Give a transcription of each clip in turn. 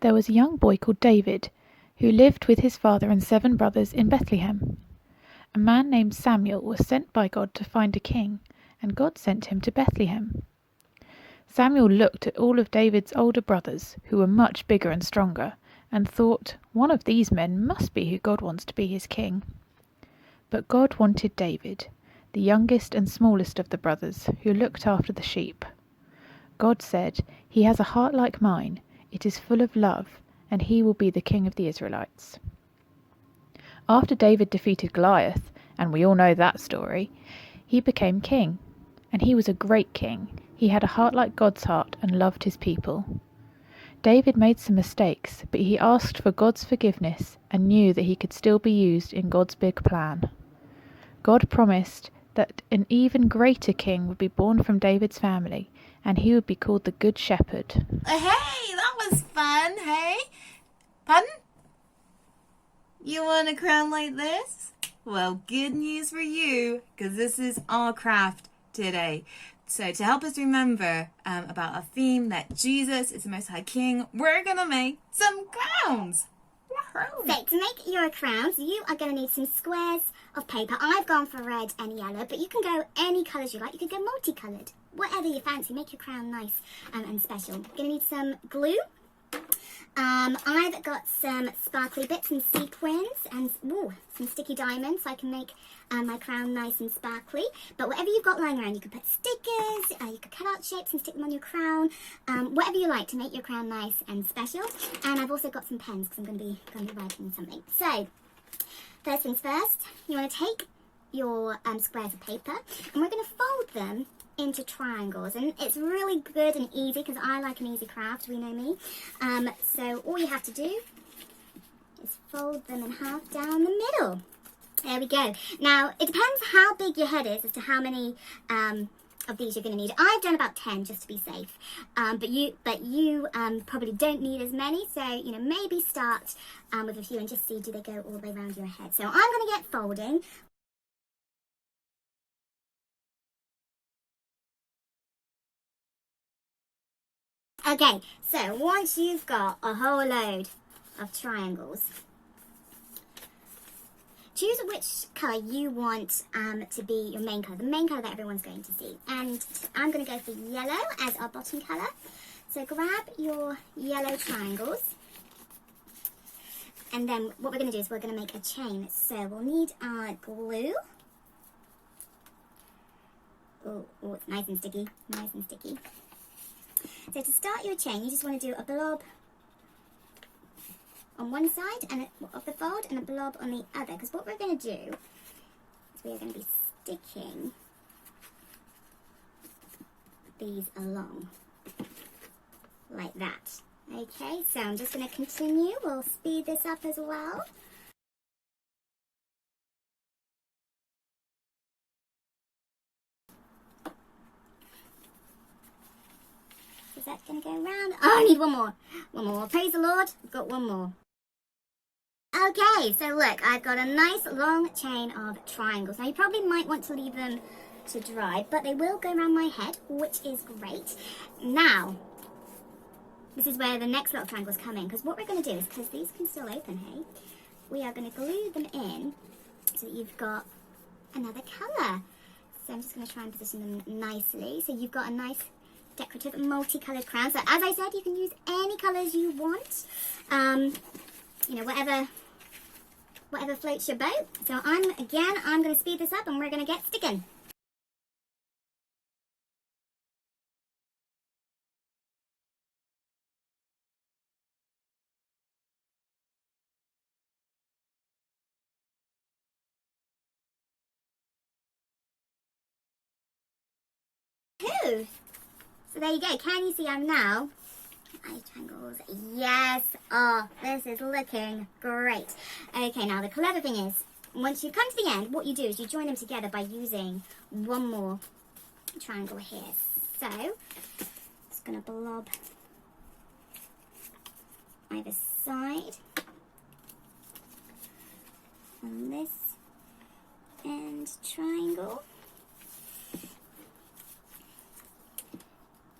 there was a young boy called David, who lived with his father and 7 brothers in Bethlehem. A man named Samuel was sent by God to find a king, and God sent him to Bethlehem. Samuel looked at all of David's older brothers, who were much bigger and stronger, and thought, one of these men must be who God wants to be his king. But God wanted David, the youngest and smallest of the brothers, who looked after the sheep. God said, "He has a heart like mine, it is full of love, and he will be the king of the Israelites." After David defeated Goliath, and we all know that story, he became king. And he was a great king. He had a heart like God's heart and loved his people. David made some mistakes, but he asked for God's forgiveness and knew that he could still be used in God's big plan. God promised that an even greater king would be born from David's family, and he would be called the Good Shepherd. Hey, that was fun, hey? Pardon? You want a crown like this? Well, good news for you, because this is our craft today. So to help us remember about our theme that Jesus is the Most High King, we're going to make some crowns. So to make your crowns, you are going to need some squares of paper. I've gone for red and yellow, but you can go any colours you like. You could go multicoloured, whatever you fancy. Make your crown nice and special. You're going to need some glue. I've got some sparkly bits and sequins and some sticky diamonds so I can make my crown nice and sparkly. But whatever you've got lying around, you could put stickers, you could cut out shapes and stick them on your crown, whatever you like to make your crown nice and special. And I've also got some pens because I'm going to be writing something. So, first things first, you want to take your squares of paper and we're going to fold them into triangles, and it's really good and easy because I like an easy craft, we know me. So all you have to do is fold them in half down the middle. There we go. Now it depends how big your head is as to how many of these you're going to need. I've done about 10 just to be safe, but you probably don't need as many, so maybe start with a few and just see, do they go all the way around your head. So I'm going to get folding. Okay, so once you've got a whole load of triangles, choose which colour you want to be your main colour, the main colour that everyone's going to see. And I'm going to go for yellow as our bottom colour. So grab your yellow triangles. And then what we're going to do is we're going to make a chain. So we'll need our glue. Oh, it's nice and sticky, nice and sticky. So to start your chain, you just want to do a blob on one side of the fold and a blob on the other. Because what we're going to do is we are going to be sticking these along like that. Okay, so I'm just going to continue. We'll speed this up as well. Is that going to go around? Oh, I need one more. One more. Praise the Lord. I've got one more. Okay, so look, I've got a nice long chain of triangles. Now, you probably might want to leave them to dry, but they will go around my head, which is great. Now, this is where the next lot of triangles come in, because what we're going to do is, because these can still open, hey, we are going to glue them in so that you've got another colour. So I'm just going to try and position them nicely. So you've got a nice decorative multicoloured crown. So as I said, you can use any colours you want. Whatever floats your boat. So I'm going to speed this up and we're going to get sticking. So there you go. Can you see I'm now? Triangles. Yes. Oh, this is looking great. Okay, now the clever thing is, once you come to the end, what you do is you join them together by using one more triangle here. So, just going to blob either side on this end triangle.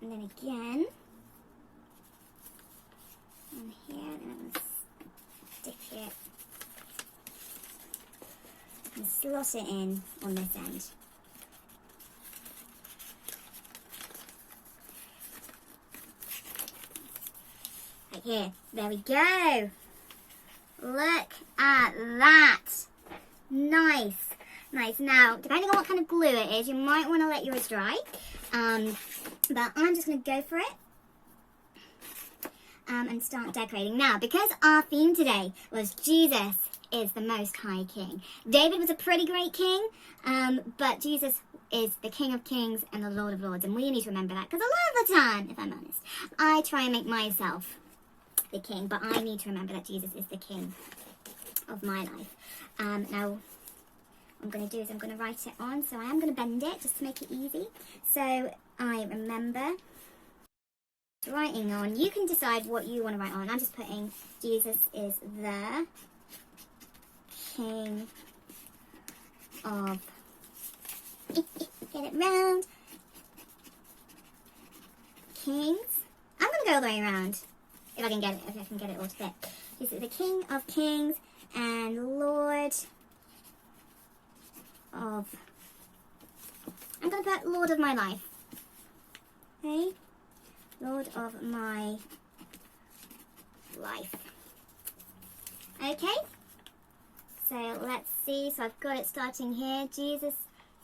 And then again on here. and slot it in on this end. Right here. There we go. Look at that. Nice. Nice. Now, depending on what kind of glue it is, you might want to let yours dry. But I'm just going to go for it. And start decorating. Now, because our theme today was Jesus is the Most High King. David was a pretty great king, but Jesus is the King of Kings and the Lord of Lords. And we need to remember that, because a lot of the time, if I'm honest, I try and make myself the king, but I need to remember that Jesus is the King of my life. Now, what I'm going to do is I'm going to write it on, so I am going to bend it just to make it easy. So I remember writing on. You can decide what you want to write on. I'm just putting Jesus is the King of get it round Kings. I'm gonna go all the way around if I can get it all to fit. Jesus is the King of Kings and Lord of, I'm gonna put Lord of my life. Okay? Lord of my life. Okay, so let's see. So I've got it starting here. Jesus,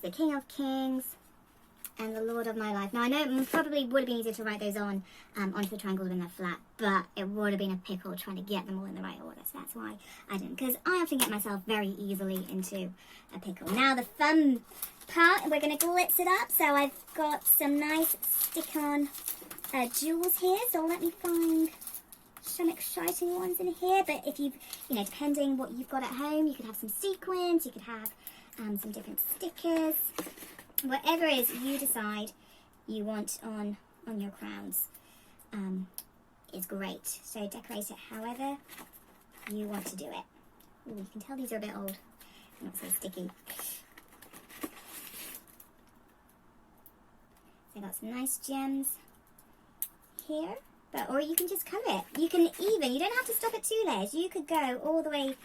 the King of Kings, and the Lord of my life. Now I know it probably would have been easier to write those on onto the triangles when they're flat, but it would have been a pickle trying to get them all in the right order. So that's why I didn't, because I often get myself very easily into a pickle. Now the fun part, we're going to glitz it up. So I've got some nice stick-on jewels here, so let me find some exciting ones in here. But if you've, depending what you've got at home, you could have some sequins, you could have some different stickers, whatever it is you decide you want on your crowns is great. So decorate it however you want to do it. Ooh, you can tell these are a bit old, not so sticky. So I got some nice gems here, or you can just cover it. You don't have to stop at 2 layers. You could go all the way,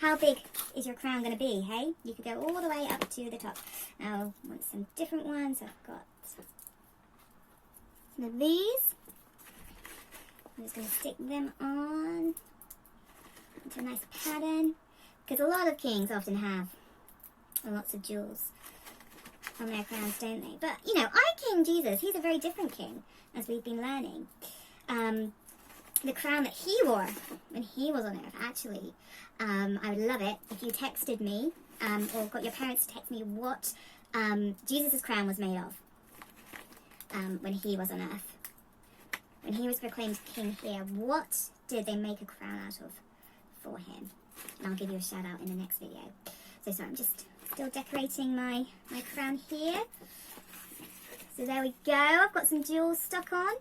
how big is your crown going to be, hey? You could go all the way up to the top. Now, I want some different ones. I've got some of these. I'm just going to stick them on into a nice pattern, because a lot of kings often have lots of jewels on their crowns, don't they? But, our King Jesus, he's a very different king, as we've been learning. The crown that he wore when he was on earth, actually, I would love it if you texted me, or got your parents to text me what Jesus' crown was made of when he was on earth. When he was proclaimed king here, what did they make a crown out of for him? And I'll give you a shout out in the next video. So sorry, I'm just still decorating my crown here. So there we go. I've got some jewels stuck on.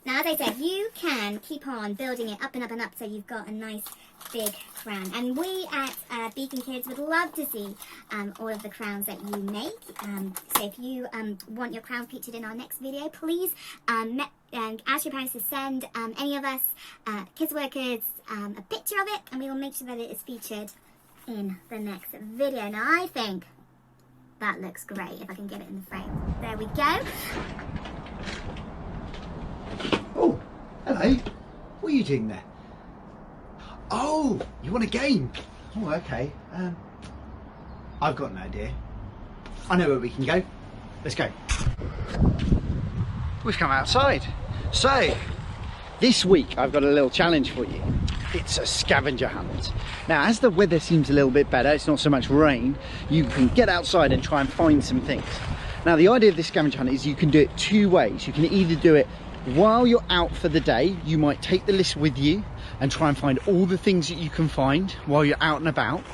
Now, as I said, you can keep on building it up and up and up so you've got a nice big crown. And we at Beacon Kids would love to see all of the crowns that you make. So if you want your crown featured in our next video, please ask your parents to send any of us kids workers a picture of it, and we will make sure that it is featured in the next video. Now, I think that looks great if I can get it in the frame. There we go. Oh, hello. What are you doing there? Oh, you want a game? Oh, okay. I've got an idea. I know where we can go. Let's go. We've come outside. So, this week I've got a little challenge for you. It's a scavenger hunt. Now, as the weather seems a little bit better, it's not so much rain, you can get outside and try and find some things. Now, the idea of this scavenger hunt is you can do it 2 ways. You can either do it while you're out for the day. You might take the list with you and try and find all the things that you can find while you're out and about,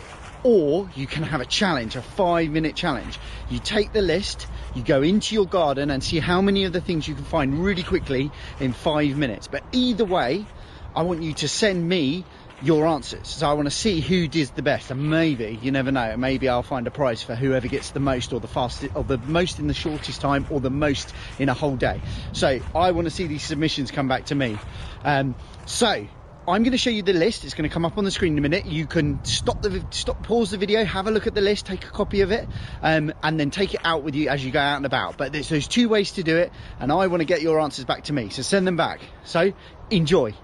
or you can have a challenge, a 5-minute challenge. You take the list, you go into your garden and see how many of the things you can find really quickly in 5 minutes. But either way, I want you to send me your answers. So I want to see who does the best, and maybe, you never know, maybe I'll find a prize for whoever gets the most, or the fastest, or the most in the shortest time, or the most in a whole day. So I want to see these submissions come back to me. So I'm going to show you the list. It's going to come up on the screen in a minute. You can pause the video, have a look at the list, take a copy of it, and then take it out with you as you go out and about. But there's 2 ways to do it, and I want to get your answers back to me, so send them back. So enjoy.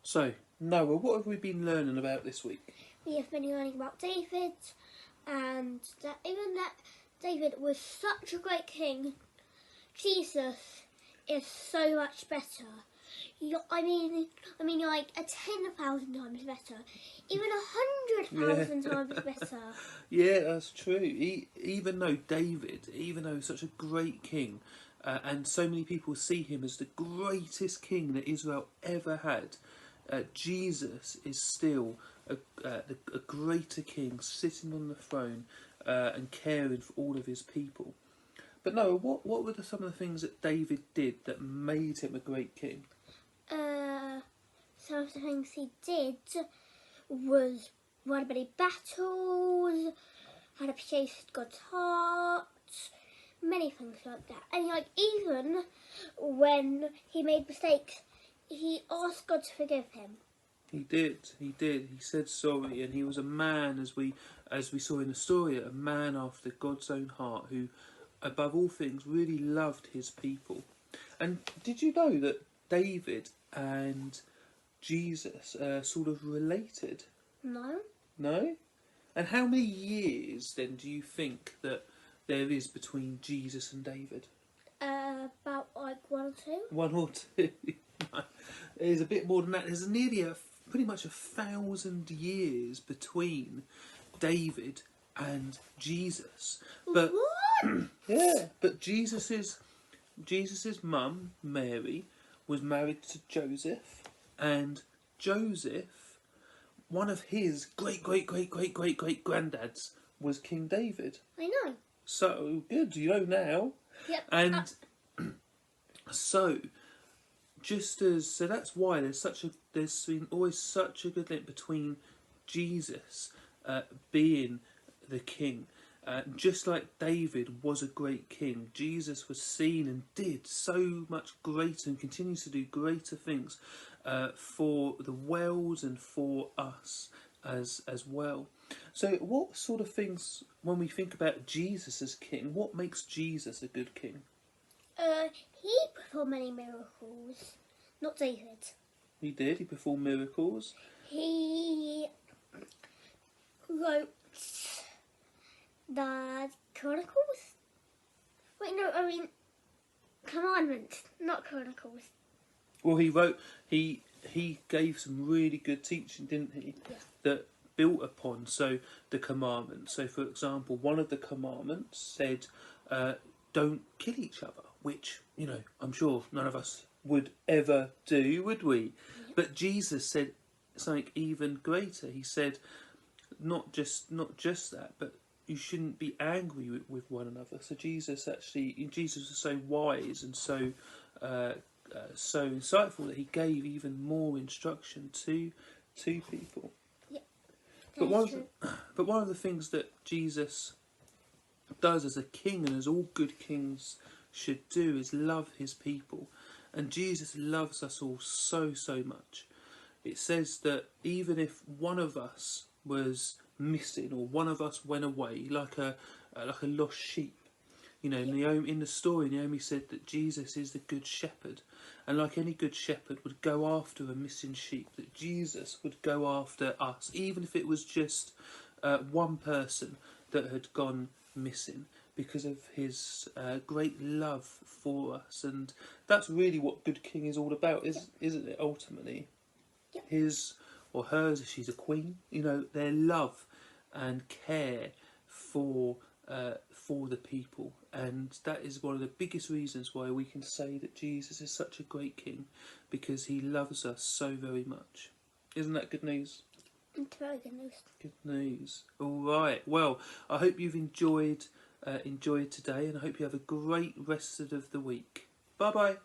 So, Noah, what have we been learning about this week? We have been learning about David, and that even that David was such a great king, Jesus is so much better. I mean, like 10,000 times better, even 100,000 times better. Yeah, that's true. Even though he's such a great king, and so many people see him as the greatest king that Israel ever had, Jesus is still a greater king, sitting on the throne and caring for all of his people. But Noah, what were some of the things that David did that made him a great king? Some of the things he did was won many battles, had appreciated God's heart, many things like that. And like even when he made mistakes, he asked God to forgive him. He did. He said sorry, and he was a man, as we saw in the story, a man after God's own heart, who, above all things, really loved his people. And did you know that David and Jesus are sort of related? No? No? And how many years then do you think that there is between Jesus and David? About like 1 or 2. 1 or 2? There's a bit more than that. There's nearly pretty much 1,000 years between David and Jesus. But What? yeah, but Jesus's mum, Mary, was married to Joseph, and Joseph, one of his great granddads, was King David. I know. So good, you know now. Yep. And so that's why there's been always such a good link between Jesus being the king. Just like David was a great king, Jesus was seen and did so much greater and continues to do greater things for the world and for us as well. So what sort of things, when we think about Jesus as king, what makes Jesus a good king? He performed many miracles. Not David. He did. He performed miracles. He wrote the Chronicles. Wait, no, I mean Commandments, not Chronicles. Well, he gave some really good teaching, didn't he? Yeah. That built upon the commandments. So, for example, one of the commandments said, "Don't kill each other," which I'm sure none of us would ever do, would we? Yeah. But Jesus said something even greater. He said, not just that, but you shouldn't be angry with one another. So Jesus was so wise and so insightful that he gave even more instruction to people. Yeah, but one of the things that Jesus does as a king, and as all good kings should do, is love his people. And Jesus loves us all so much. It says that even if one of us was missing or one of us went away, like a lost sheep, Naomi, in the story, Naomi said that Jesus is the good shepherd, and like any good shepherd would go after a missing sheep, that Jesus would go after us, even if it was just one person that had gone missing, because of his great love for us. And that's really what good king is all about, isn't it, ultimately? Yep. His or hers, if she's a queen, their love and care for the people. And that is one of the biggest reasons why we can say that Jesus is such a great king, because he loves us so very much. Isn't that good news? It's very good news. Good news. All right. Well, I hope you've enjoyed today, and I hope you have a great rest of the week. Bye bye.